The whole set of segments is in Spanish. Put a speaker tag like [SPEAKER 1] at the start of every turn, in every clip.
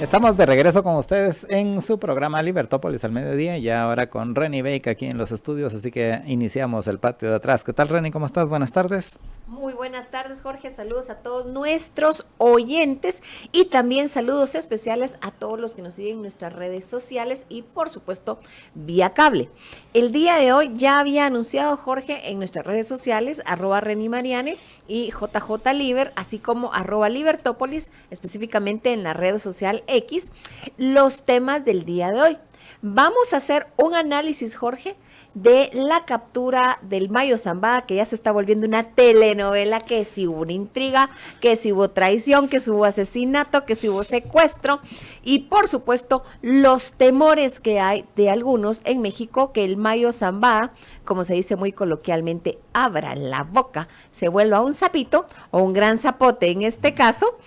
[SPEAKER 1] Estamos de regreso con ustedes en su programa Libertópolis al mediodía, y ahora con Reni Bake aquí en los estudios, así que iniciamos el patio de atrás. ¿Qué tal, Reni? ¿Cómo estás? Buenas tardes.
[SPEAKER 2] Muy buenas tardes, Jorge. Saludos a todos nuestros oyentes y también saludos especiales a todos los que nos siguen en nuestras redes sociales y, por supuesto, vía cable. El día de hoy ya había anunciado Jorge en nuestras redes sociales, @ReniMariane y JJLiber, así como @Libertópolis, específicamente en la red social X, los temas del día de hoy. Vamos a hacer un análisis, Jorge, de la captura del Mayo Zambada, que ya se está volviendo una telenovela, que si hubo una intriga, que si hubo traición, que si hubo asesinato, que si hubo secuestro, y por supuesto los temores que hay de algunos en México que el Mayo Zambada, como se dice muy coloquialmente, abra la boca, se vuelva un sapito o un gran zapote en este caso,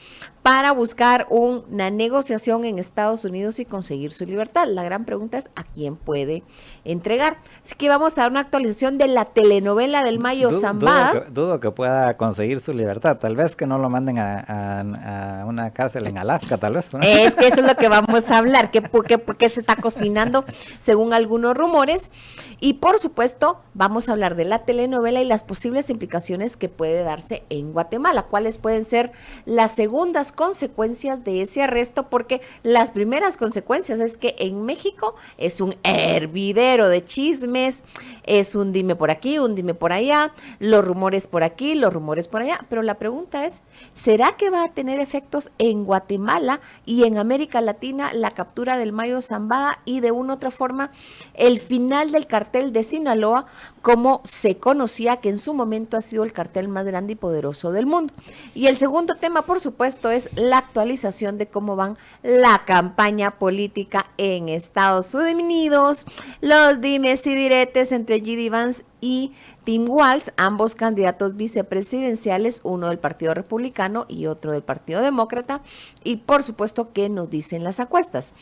[SPEAKER 2] para buscar una negociación en Estados Unidos y conseguir su libertad. La gran pregunta es ¿a quién puede entregar? Así que vamos a dar una actualización de la telenovela del Mayo Zambada.
[SPEAKER 1] Dudo que pueda conseguir su libertad. Tal vez que no lo manden a una cárcel en Alaska, tal vez, ¿no?
[SPEAKER 2] Es que eso es lo que vamos a hablar, que por qué se está cocinando según algunos rumores. Y por supuesto vamos a hablar de la telenovela y las posibles implicaciones que puede darse en Guatemala. ¿Cuáles pueden ser las segundas consecuencias de ese arresto? Porque las primeras consecuencias es que en México es un hervidero de chismes, es un dime por aquí, un dime por allá, los rumores por aquí, los rumores por allá, pero la pregunta es, ¿será que va a tener efectos en Guatemala y en América Latina la captura del Mayo Zambada y de una u otra forma el final del cartel de Sinaloa, como se conocía, que en su momento ha sido el cartel más grande y poderoso del mundo? Y el segundo tema, por supuesto, es la actualización de cómo van la campaña política en Estados Unidos, los dimes y diretes entre J.D. Vance y Tim Walz, ambos candidatos vicepresidenciales, uno del Partido Republicano y otro del Partido Demócrata, y por supuesto, ¿qué nos dicen las encuestas?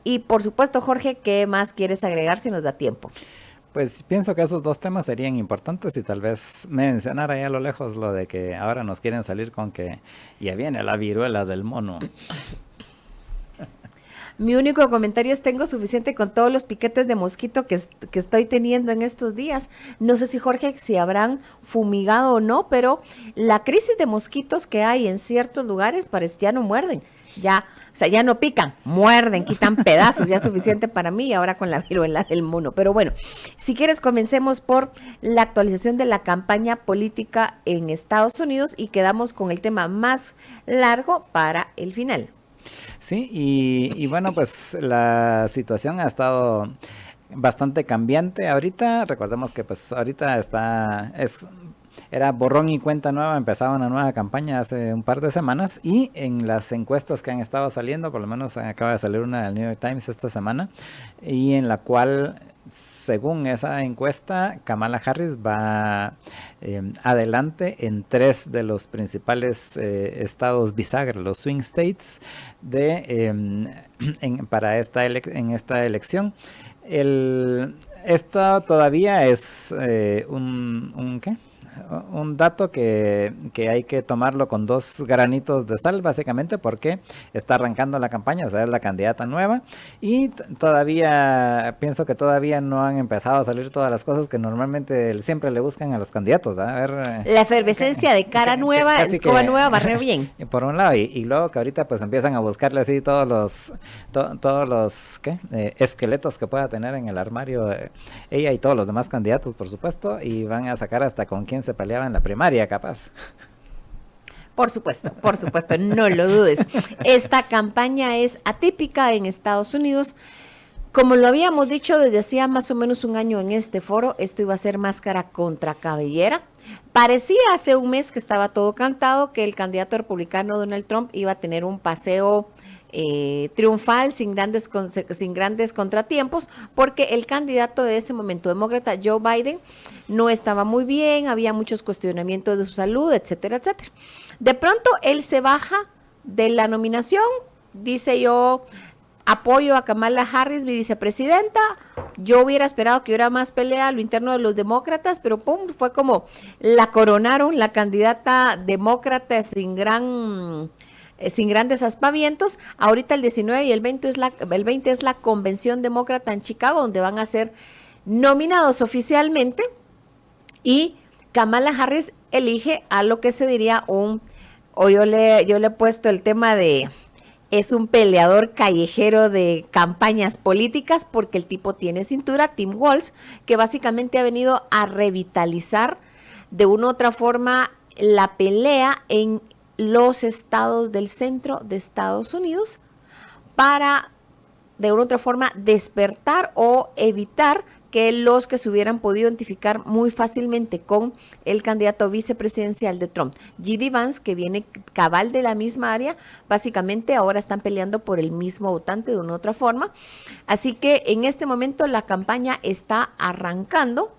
[SPEAKER 2] Y por supuesto, Jorge, ¿qué más quieres agregar si nos da tiempo?
[SPEAKER 1] Pues pienso que esos dos temas serían importantes y tal vez mencionar ahí a lo lejos lo de que ahora nos quieren salir con que ya viene la viruela del mono.
[SPEAKER 2] Mi único comentario es: tengo suficiente con todos los piquetes de mosquito que estoy teniendo en estos días. No sé si, Jorge, si habrán fumigado o no, pero la crisis de mosquitos que hay en ciertos lugares ya no muerden, ya no pican, muerden, quitan pedazos, ya es suficiente para mí, y ahora con la viruela del mono. Pero bueno, si quieres comencemos por la actualización de la campaña política en Estados Unidos y quedamos con el tema más largo para el final.
[SPEAKER 1] Sí, y bueno, pues la situación ha estado bastante cambiante ahorita. Recordemos que pues ahorita era borrón y cuenta nueva, empezaba una nueva campaña hace un par de semanas, y en las encuestas que han estado saliendo, por lo menos acaba de salir una del New York Times esta semana, y en la cual, según esa encuesta, Kamala Harris va adelante en 3 de los principales estados bisagra, los swing states, en esta elección. Esto todavía es un dato que hay que tomarlo con 2 granitos de sal, básicamente, porque está arrancando la campaña, o sea, es la candidata nueva, y pienso que todavía no han empezado a salir todas las cosas que normalmente siempre le buscan a los candidatos, ¿verdad? A ver,
[SPEAKER 2] la efervescencia de cara nueva, escoba nueva, barrer bien.
[SPEAKER 1] Por un lado, y luego que ahorita pues empiezan a buscarle así todos los esqueletos que pueda tener en el armario ella y todos los demás candidatos, por supuesto, y van a sacar hasta con quién se peleaba en la primaria, capaz.
[SPEAKER 2] Por supuesto, no lo dudes. Esta campaña es atípica en Estados Unidos. Como lo habíamos dicho desde hacía más o menos un año en este foro, esto iba a ser máscara contra cabellera. Parecía hace un mes que estaba todo cantado, que el candidato republicano Donald Trump iba a tener un paseo triunfal sin grandes contratiempos, porque el candidato de ese momento, demócrata Joe Biden, no estaba muy bien, había muchos cuestionamientos de su salud, etcétera, etcétera. De pronto él se baja de la nominación, dice: yo apoyo a Kamala Harris, mi vicepresidenta. Yo hubiera esperado que hubiera más pelea a lo interno de los demócratas, pero pum, fue como la coronaron, la candidata demócrata sin gran sin grandes aspavientos. Ahorita el 19 y el 20 es la convención demócrata en Chicago, donde van a ser nominados oficialmente, y Kamala Harris elige a lo que se diría yo le he puesto el tema de, es un peleador callejero de campañas políticas, porque el tipo tiene cintura, Tim Walz, que básicamente ha venido a revitalizar de una u otra forma la pelea en los estados del centro de Estados Unidos para de una u otra forma despertar o evitar que los que se hubieran podido identificar muy fácilmente con el candidato vicepresidencial de Trump, J.D. Vance, que viene cabal de la misma área, básicamente ahora están peleando por el mismo votante de una u otra forma. Así que en este momento la campaña está arrancando.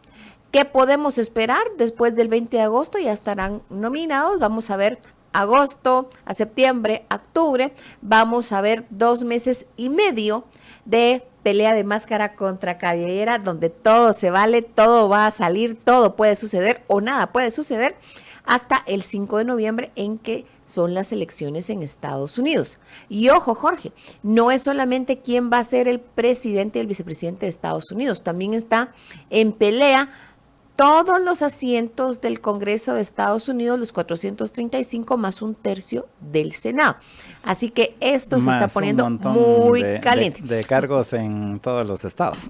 [SPEAKER 2] ¿Qué podemos esperar? Después del 20 de agosto ya estarán nominados. Vamos a ver agosto, a septiembre, a octubre. Vamos a ver 2 meses y medio de pelea de máscara contra cabellera, donde todo se vale, todo va a salir, todo puede suceder o nada puede suceder, hasta el 5 de noviembre en que son las elecciones en Estados Unidos. Y ojo, Jorge, no es solamente quién va a ser el presidente y el vicepresidente de Estados Unidos, también está en pelea todos los asientos del Congreso de Estados Unidos, los 435 más 1/3 del Senado. Así que esto se está poniendo muy caliente.
[SPEAKER 1] De cargos en todos los estados.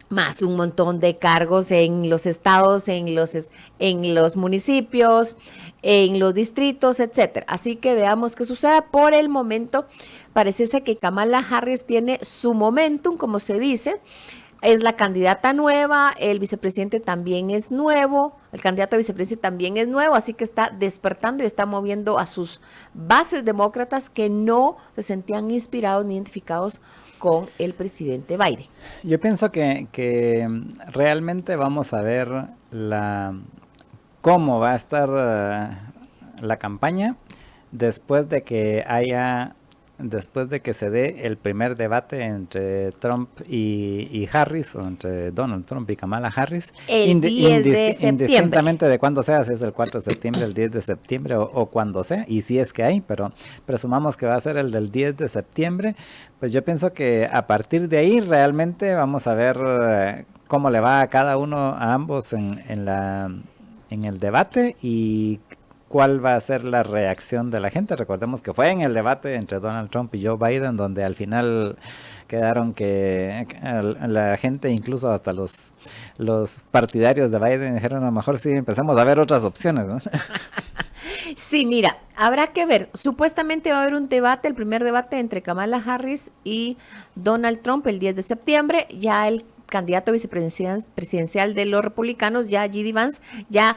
[SPEAKER 2] Más un montón de cargos en los estados, en los municipios, en los distritos, etcétera. Así que veamos qué sucede. Por el momento, parece ser que Kamala Harris tiene su momentum, como se dice. Es la candidata nueva, el vicepresidente también es nuevo, el candidato a vicepresidente también es nuevo, así que está despertando y está moviendo a sus bases demócratas que no se sentían inspirados ni identificados con el presidente Biden.
[SPEAKER 1] Yo pienso que realmente vamos a ver cómo va a estar la campaña después de que se dé el primer debate entre Trump y Harris, o entre Donald Trump y Kamala Harris,
[SPEAKER 2] el 10 de septiembre.
[SPEAKER 1] Indistintamente de cuándo sea, si es el 4 de septiembre, el 10 de septiembre o cuando sea, y si es que hay, pero presumamos que va a ser el del 10 de septiembre, pues yo pienso que a partir de ahí realmente vamos a ver cómo le va a cada uno, a ambos en el debate, y cuál va a ser la reacción de la gente. Recordemos que fue en el debate entre Donald Trump y Joe Biden donde al final quedaron que la gente, incluso hasta los partidarios de Biden, dijeron a lo mejor sí empezamos a ver otras opciones, ¿no?
[SPEAKER 2] Sí, mira, habrá que ver. Supuestamente va a haber un debate, el primer debate entre Kamala Harris y Donald Trump el 10 de septiembre. Ya el candidato vicepresidencial de los republicanos, ya J.D. Vance, ya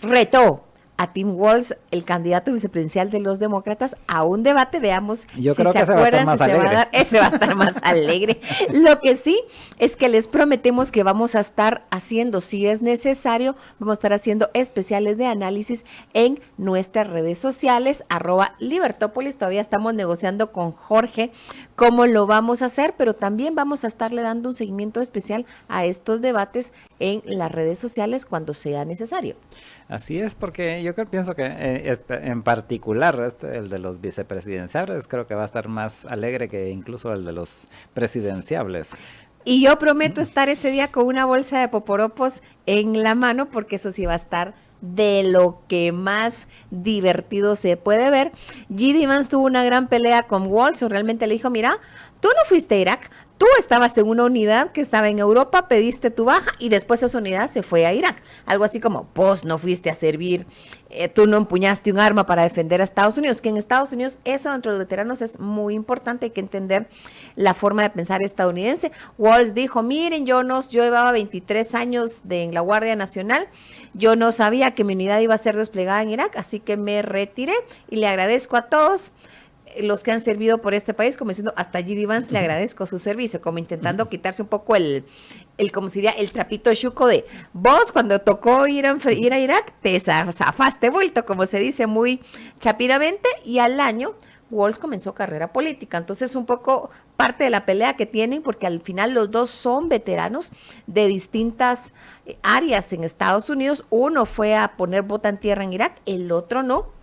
[SPEAKER 2] retó a Tim Walz, el candidato vicepresidencial de los demócratas, a un debate. Veamos
[SPEAKER 1] Yo
[SPEAKER 2] si
[SPEAKER 1] creo
[SPEAKER 2] se
[SPEAKER 1] que
[SPEAKER 2] acuerdan,
[SPEAKER 1] va a
[SPEAKER 2] si se va a dar. Ese va a estar más alegre. Lo que sí es que les prometemos que vamos a estar haciendo, si es necesario, vamos a estar haciendo especiales de análisis en nuestras redes sociales, @Libertópolis. Todavía estamos negociando con Jorge cómo lo vamos a hacer, pero también vamos a estarle dando un seguimiento especial a estos debates en las redes sociales cuando sea necesario.
[SPEAKER 1] Así es, porque yo pienso que en particular el de los vicepresidenciables creo que va a estar más alegre que incluso el de los presidenciables.
[SPEAKER 2] Y yo prometo estar ese día con una bolsa de poporopos en la mano, porque eso sí va a estar de lo que más divertido se puede ver. J.D. Vance tuvo una gran pelea con Walz, o realmente le dijo, mira, tú no fuiste a Irak, tú estabas en una unidad que estaba en Europa, pediste tu baja y después esa unidad se fue a Irak. Algo así como, vos no fuiste a servir, tú no empuñaste un arma para defender a Estados Unidos, que en Estados Unidos eso entre los veteranos es muy importante, hay que entender la forma de pensar estadounidense. Walz dijo, miren, yo llevaba 23 años en la Guardia Nacional, yo no sabía que mi unidad iba a ser desplegada en Irak, así que me retiré y le agradezco a todos los que han servido por este país, como diciendo, hasta J.D. Vance le agradezco su servicio, como intentando quitarse un poco como se diría, el trapito chuco de vos cuando tocó ir a Irak, te zafaste vuelto, como se dice muy chapiramente, y al año Walz comenzó carrera política. Entonces un poco parte de la pelea que tienen, porque al final los dos son veteranos de distintas áreas en Estados Unidos. Uno fue a poner bota en tierra en Irak, el otro no.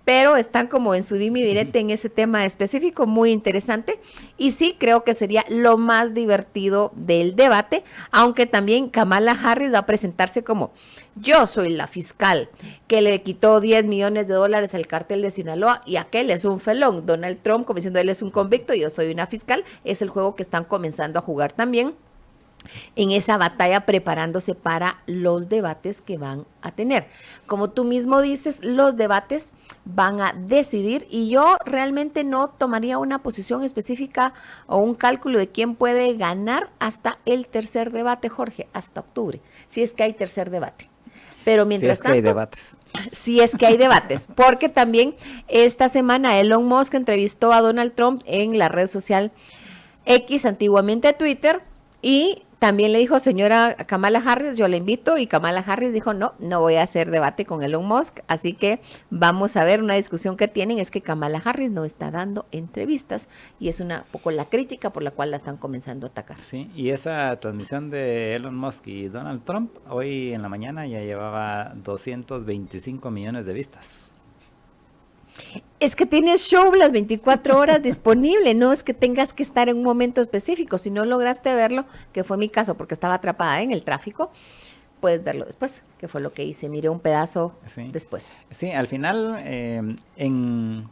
[SPEAKER 2] pero están como en su dime y direte en ese tema específico, muy interesante, y sí creo que sería lo más divertido del debate, aunque también Kamala Harris va a presentarse como: yo soy la fiscal que le quitó $10 millones al cartel de Sinaloa y aquel es un felón. Donald Trump como diciendo, él es un convicto, yo soy una fiscal. Es el juego que están comenzando a jugar también en esa batalla, preparándose para los debates que van a tener. Como tú mismo dices, los debates van a decidir, y yo realmente no tomaría una posición específica o un cálculo de quién puede ganar hasta el tercer debate, Jorge, hasta octubre, si es que hay tercer debate. Pero mientras tanto,
[SPEAKER 1] que hay debates.
[SPEAKER 2] Si es que hay debates, porque también esta semana Elon Musk entrevistó a Donald Trump en la red social X, antiguamente Twitter, y también le dijo: señora Kamala Harris, yo le invito, y Kamala Harris dijo: no voy a hacer debate con Elon Musk, así que vamos a ver. Una discusión que tienen es que Kamala Harris no está dando entrevistas, y es una poco la crítica por la cual la están comenzando a atacar.
[SPEAKER 1] Sí, y esa transmisión de Elon Musk y Donald Trump, hoy en la mañana ya llevaba 225 millones de vistas.
[SPEAKER 2] Es que tienes show las 24 horas disponible, no es que tengas que estar en un momento específico. Si no lograste verlo, que fue mi caso porque estaba atrapada en el tráfico, puedes verlo después, que fue lo que hice. Miré un pedazo después.
[SPEAKER 1] Sí, al final en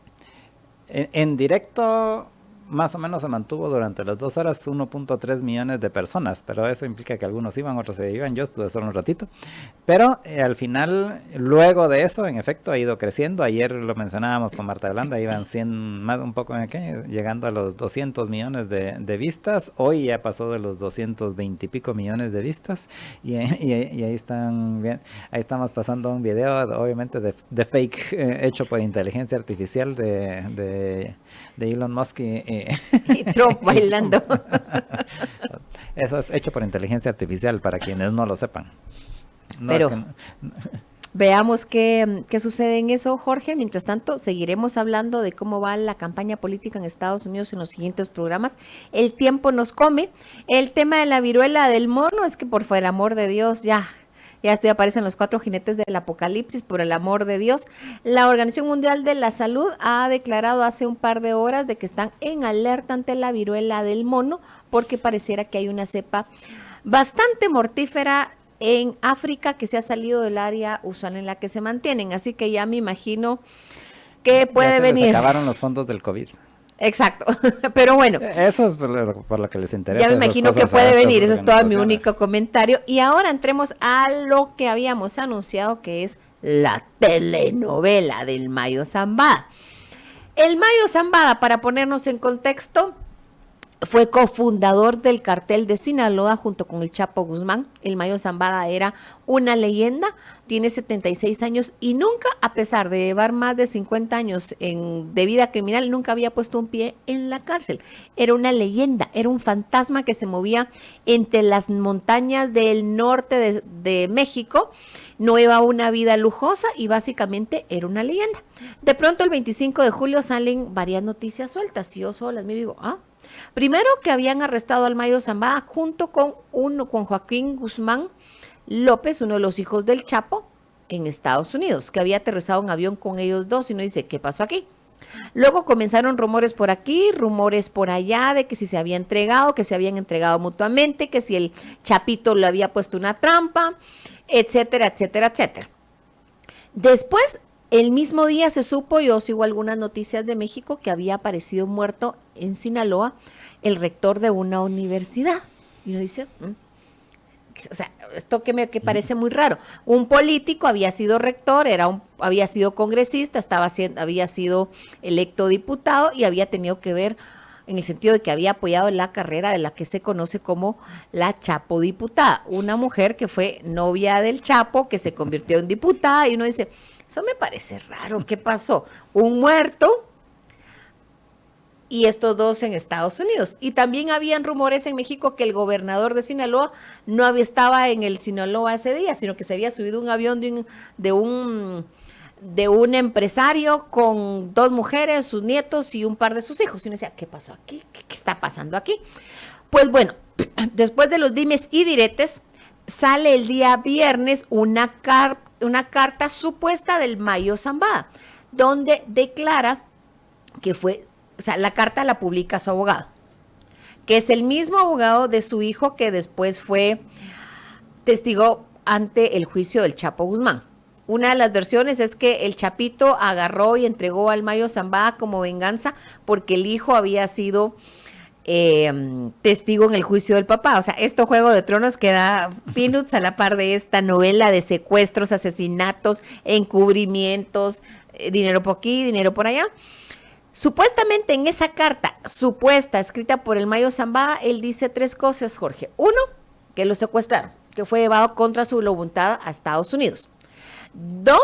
[SPEAKER 1] directo más o menos se mantuvo durante las 2 horas 1.3 millones de personas, pero eso implica que algunos iban, otros se iban. Yo estuve solo un ratito, pero al final, luego de eso, en efecto, ha ido creciendo. Ayer lo mencionábamos con Marta Yolanda, iban 100, más un poco, llegando a los 200 millones de vistas. Hoy ya pasó de los 220 y pico millones de vistas, y ahí están bien, ahí estamos pasando un video, obviamente de fake, hecho por inteligencia artificial de Elon Musk
[SPEAKER 2] y Trump bailando.
[SPEAKER 1] Eso es hecho por inteligencia artificial, para quienes no lo sepan.
[SPEAKER 2] Pero veamos qué sucede en eso, Jorge. Mientras tanto, seguiremos hablando de cómo va la campaña política en Estados Unidos en los siguientes programas. El tiempo nos come. El tema de la viruela del mono es que, por el amor de Dios, ya aparecen los 4 jinetes del apocalipsis, por el amor de Dios. La Organización Mundial de la Salud ha declarado hace un par de horas de que están en alerta ante la viruela del mono, porque pareciera que hay una cepa bastante mortífera en África que se ha salido del área usual en la que se mantienen. Así que ya me imagino que puede venir.
[SPEAKER 1] Se acabaron los fondos del COVID.
[SPEAKER 2] Exacto, pero bueno.
[SPEAKER 1] Eso es por lo que les interesa.
[SPEAKER 2] Ya me imagino que puede venir, eso es todo mi único comentario. Y ahora entremos a lo que habíamos anunciado, que es la telenovela del Mayo Zambada. El Mayo Zambada, para ponernos en contexto, fue cofundador del cartel de Sinaloa junto con el Chapo Guzmán. El Mayo Zambada era una leyenda, tiene 76 años y nunca, a pesar de llevar más de 50 años de vida criminal, nunca había puesto un pie en la cárcel. Era una leyenda, era un fantasma que se movía entre las montañas del norte de México. No iba una vida lujosa y básicamente era una leyenda. De pronto el 25 de julio salen varias noticias sueltas y yo solo las miro y digo, primero que habían arrestado al Mayo Zambada junto con Joaquín Guzmán López, uno de los hijos del Chapo, en Estados Unidos, que había aterrizado en avión con ellos dos, y uno dice, ¿qué pasó aquí? Luego comenzaron rumores por aquí, rumores por allá, de que si se había entregado, que se habían entregado mutuamente, que si el Chapito le había puesto una trampa, etcétera, etcétera, etcétera. Después, el mismo día se supo, yo sigo algunas noticias de México, que había aparecido muerto en Sinaloa el rector de una universidad. Y uno dice, o sea, esto que parece muy raro. Un político había sido rector, había sido congresista, había sido electo diputado y había tenido que ver en el sentido de que había apoyado la carrera de la que se conoce como la Chapo diputada. Una mujer que fue novia del Chapo, que se convirtió en diputada, y uno dice, eso me parece raro, ¿qué pasó? Un muerto y estos dos en Estados Unidos. Y también habían rumores en México que el gobernador de Sinaloa estaba en el Sinaloa ese día, sino que se había subido un avión de un empresario con 2 mujeres, sus nietos y un par de sus hijos. Y uno decía, ¿qué pasó aquí? ¿Qué está pasando aquí? Pues bueno, después de los dimes y diretes, sale el día viernes una carta supuesta del Mayo Zambada, donde declara que fue, o sea, la carta la publica su abogado, que es el mismo abogado de su hijo que después fue testigo ante el juicio del Chapo Guzmán. Una de las versiones es que el Chapito agarró y entregó al Mayo Zambada como venganza porque el hijo había sido testigo en el juicio del papá. O sea, esto Juego de Tronos queda peanuts a la par de esta novela de secuestros, asesinatos, encubrimientos, dinero por aquí, dinero por allá. Supuestamente en esa carta supuesta escrita por el Mayo Zambada, él dice 3 cosas, Jorge. 1, que lo secuestraron, que fue llevado contra su voluntad a Estados Unidos. 2,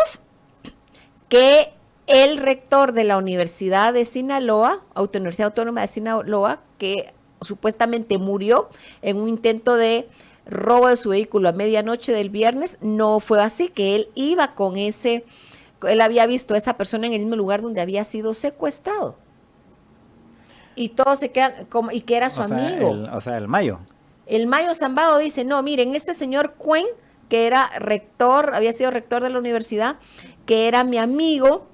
[SPEAKER 2] que el rector de la Universidad de Sinaloa, Universidad Autónoma de Sinaloa, que supuestamente murió en un intento de robo de su vehículo a medianoche del viernes, no fue así, que él iba con él había visto a esa persona en el mismo lugar donde había sido secuestrado. Y todos se quedan como, y que era su amigo.
[SPEAKER 1] El Mayo.
[SPEAKER 2] El Mayo Zambado dice, no, miren, este señor Cuen, que era rector, había sido rector de la universidad, que era mi amigo,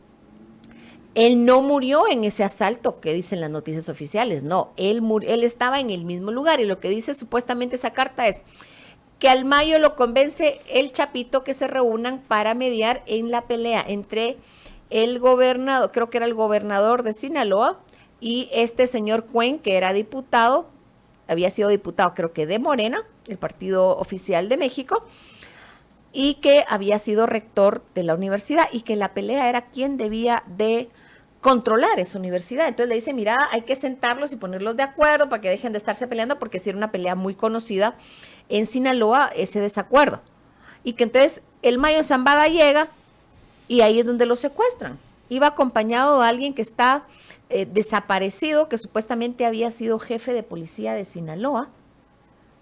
[SPEAKER 2] él no murió en ese asalto que dicen las noticias oficiales, no, él estaba en el mismo lugar, y lo que dice supuestamente esa carta es que al Mayo lo convence el Chapito que se reúnan para mediar en la pelea entre el gobernador, creo que era el gobernador de Sinaloa, y este señor Cuen, que era diputado, había sido diputado creo que de Morena, el partido oficial de México, y que había sido rector de la universidad, y que la pelea era quién debía de controlar esa universidad. Entonces le dice, mira, hay que sentarlos y ponerlos de acuerdo para que dejen de estarse peleando, porque si era una pelea muy conocida en Sinaloa, ese desacuerdo. Y que entonces el Mayo Zambada llega y ahí es donde lo secuestran. Iba acompañado de alguien que está desaparecido, que supuestamente había sido jefe de policía de Sinaloa,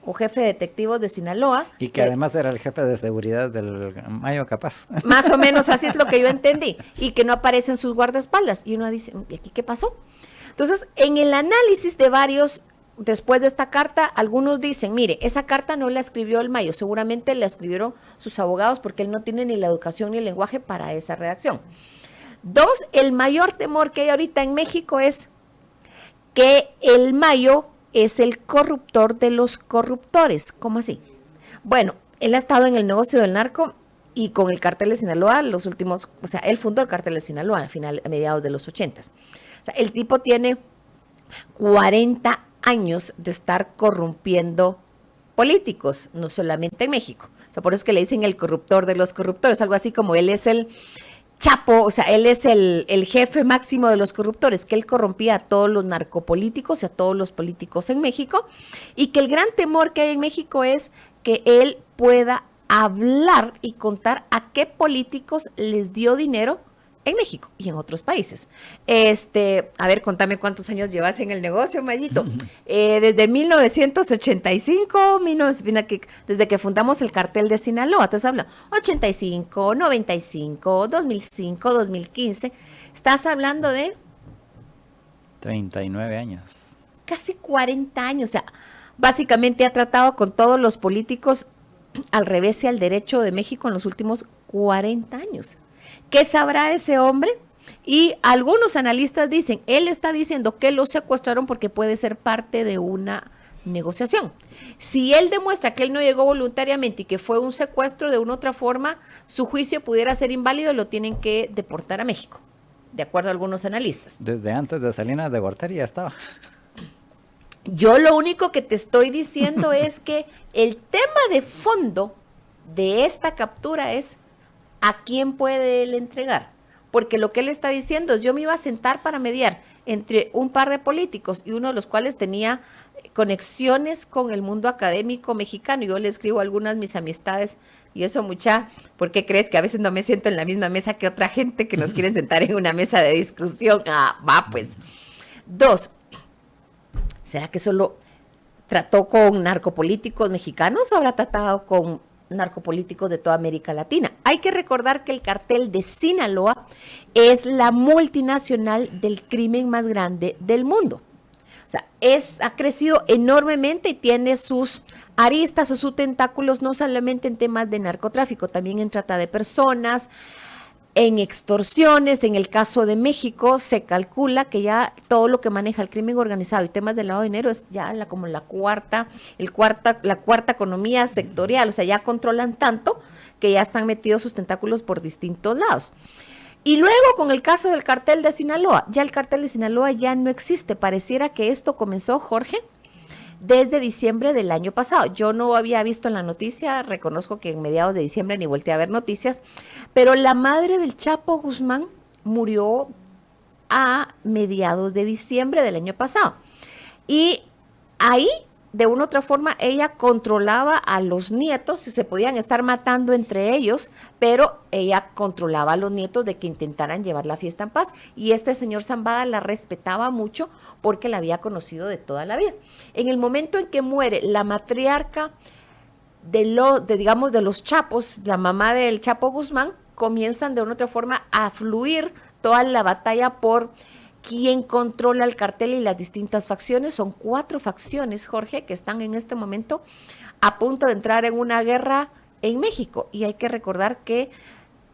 [SPEAKER 2] o jefe de detectivos de Sinaloa.
[SPEAKER 1] Y que además era el jefe de seguridad del Mayo, capaz.
[SPEAKER 2] Más o menos así es lo que yo entendí. Y que no aparecen sus guardaespaldas. Y uno dice, ¿y aquí qué pasó? Entonces, en el análisis de varios, después de esta carta, algunos dicen, mire, esa carta no la escribió el Mayo, seguramente la escribieron sus abogados porque él no tiene ni la educación ni el lenguaje para esa redacción. 2, el mayor temor que hay ahorita en México es que el Mayo es el corruptor de los corruptores. ¿Cómo así? Bueno, él ha estado en el negocio del narco y con el cártel de Sinaloa los últimos, o sea, él fundó el cártel de Sinaloa a mediados de los 80s. O sea, el tipo tiene 40 años de estar corrompiendo políticos, no solamente en México. O sea, por eso es que le dicen el corruptor de los corruptores, algo así como él es el Chapo, o sea, él es el jefe máximo de los corruptores, que él corrompía a todos los narcopolíticos y a todos los políticos en México, y que el gran temor que hay en México es que él pueda hablar y contar a qué políticos les dio dinero en México y en otros países. A ver, contame cuántos años llevas en el negocio, Mayito. Desde 1985, desde que fundamos el cartel de Sinaloa, te habla 85, 95, 2005, 2015. Estás hablando de
[SPEAKER 1] 39 años.
[SPEAKER 2] Casi 40 años. O sea, básicamente ha tratado con todos los políticos al revés y al derecho de México en los últimos 40 años. ¿Qué sabrá ese hombre? Y algunos analistas dicen, él está diciendo que lo secuestraron porque puede ser parte de una negociación. Si él demuestra que él no llegó voluntariamente y que fue un secuestro de una u otra forma, su juicio pudiera ser inválido y lo tienen que deportar a México, de acuerdo a algunos analistas.
[SPEAKER 1] Desde antes de Salinas de Gortari ya estaba.
[SPEAKER 2] Yo lo único que te estoy diciendo es que el tema de fondo de esta captura es ¿a quién puede él entregar? Porque lo que él está diciendo es, yo me iba a sentar para mediar entre un par de políticos y uno de los cuales tenía conexiones con el mundo académico mexicano. Yo le escribo a algunas de mis amistades y eso ¿por qué crees que a veces no me siento en la misma mesa que otra gente que nos quieren sentar en una mesa de discusión? Pues. 2, ¿será que solo trató con narcopolíticos mexicanos o habrá tratado con narcopolíticos de toda América Latina? Hay que recordar que el cartel de Sinaloa es la multinacional del crimen más grande del mundo. O sea, ha crecido enormemente y tiene sus aristas o sus tentáculos no solamente en temas de narcotráfico, también en trata de personas, En extorsiones, en el caso de México, se calcula que ya todo lo que maneja el crimen organizado y temas de lavado de dinero es ya como la cuarta economía sectorial, o sea, ya controlan tanto que ya están metidos sus tentáculos por distintos lados. Y luego con el caso del cartel de Sinaloa, ya el cartel de Sinaloa ya no existe, pareciera que esto comenzó, Jorge, desde diciembre del año pasado. Yo no había visto en la noticia, reconozco que en mediados de diciembre ni volteé a ver noticias, pero la madre del Chapo Guzmán murió a mediados de diciembre del año pasado. Y ahí, de una u otra forma, ella controlaba a los nietos, se podían estar matando entre ellos, pero ella controlaba a los nietos de que intentaran llevar la fiesta en paz. Y este señor Zambada la respetaba mucho porque la había conocido de toda la vida. En el momento en que muere la matriarca digamos, de los Chapos, la mamá del Chapo Guzmán, comienzan de una u otra forma a fluir toda la batalla por quién controla el cartel y las distintas facciones. Son 4 facciones, Jorge, que están en este momento a punto de entrar en una guerra en México. Y hay que recordar que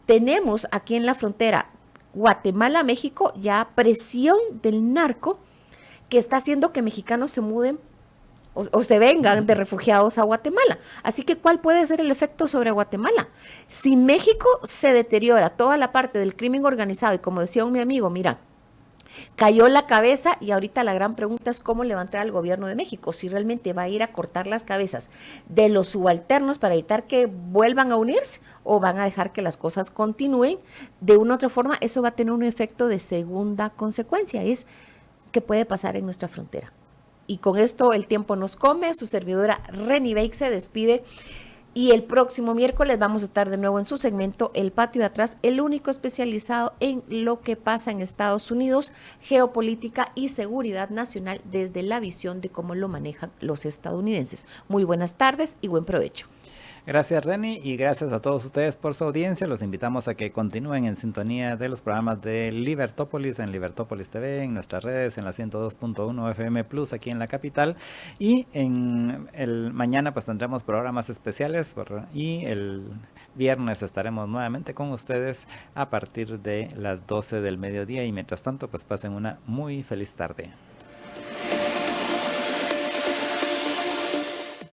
[SPEAKER 2] tenemos aquí en la frontera Guatemala-México ya presión del narco que está haciendo que mexicanos se muden o se vengan de refugiados a Guatemala. Así que, ¿cuál puede ser el efecto sobre Guatemala? Si México se deteriora toda la parte del crimen organizado, y como decía mi amigo, mira, cayó la cabeza y ahorita la gran pregunta es cómo levantar al gobierno de México, si realmente va a ir a cortar las cabezas de los subalternos para evitar que vuelvan a unirse o van a dejar que las cosas continúen. De una u otra forma, eso va a tener un efecto de segunda consecuencia, es que puede pasar en nuestra frontera. Y con esto el tiempo nos come, su servidora Reni Bake se despide. Y el próximo miércoles vamos a estar de nuevo en su segmento El Patio de Atrás, el único especializado en lo que pasa en Estados Unidos, geopolítica y seguridad nacional desde la visión de cómo lo manejan los estadounidenses. Muy buenas tardes y buen provecho.
[SPEAKER 1] Gracias, Reni, y gracias a todos ustedes por su audiencia. Los invitamos a que continúen en sintonía de los programas de Libertópolis en Libertópolis TV, en nuestras redes, en la 102.1 FM Plus aquí en la capital. Y mañana pues tendremos programas especiales y el viernes estaremos nuevamente con ustedes a partir de las 12 del mediodía. Y mientras tanto pues pasen una muy feliz tarde.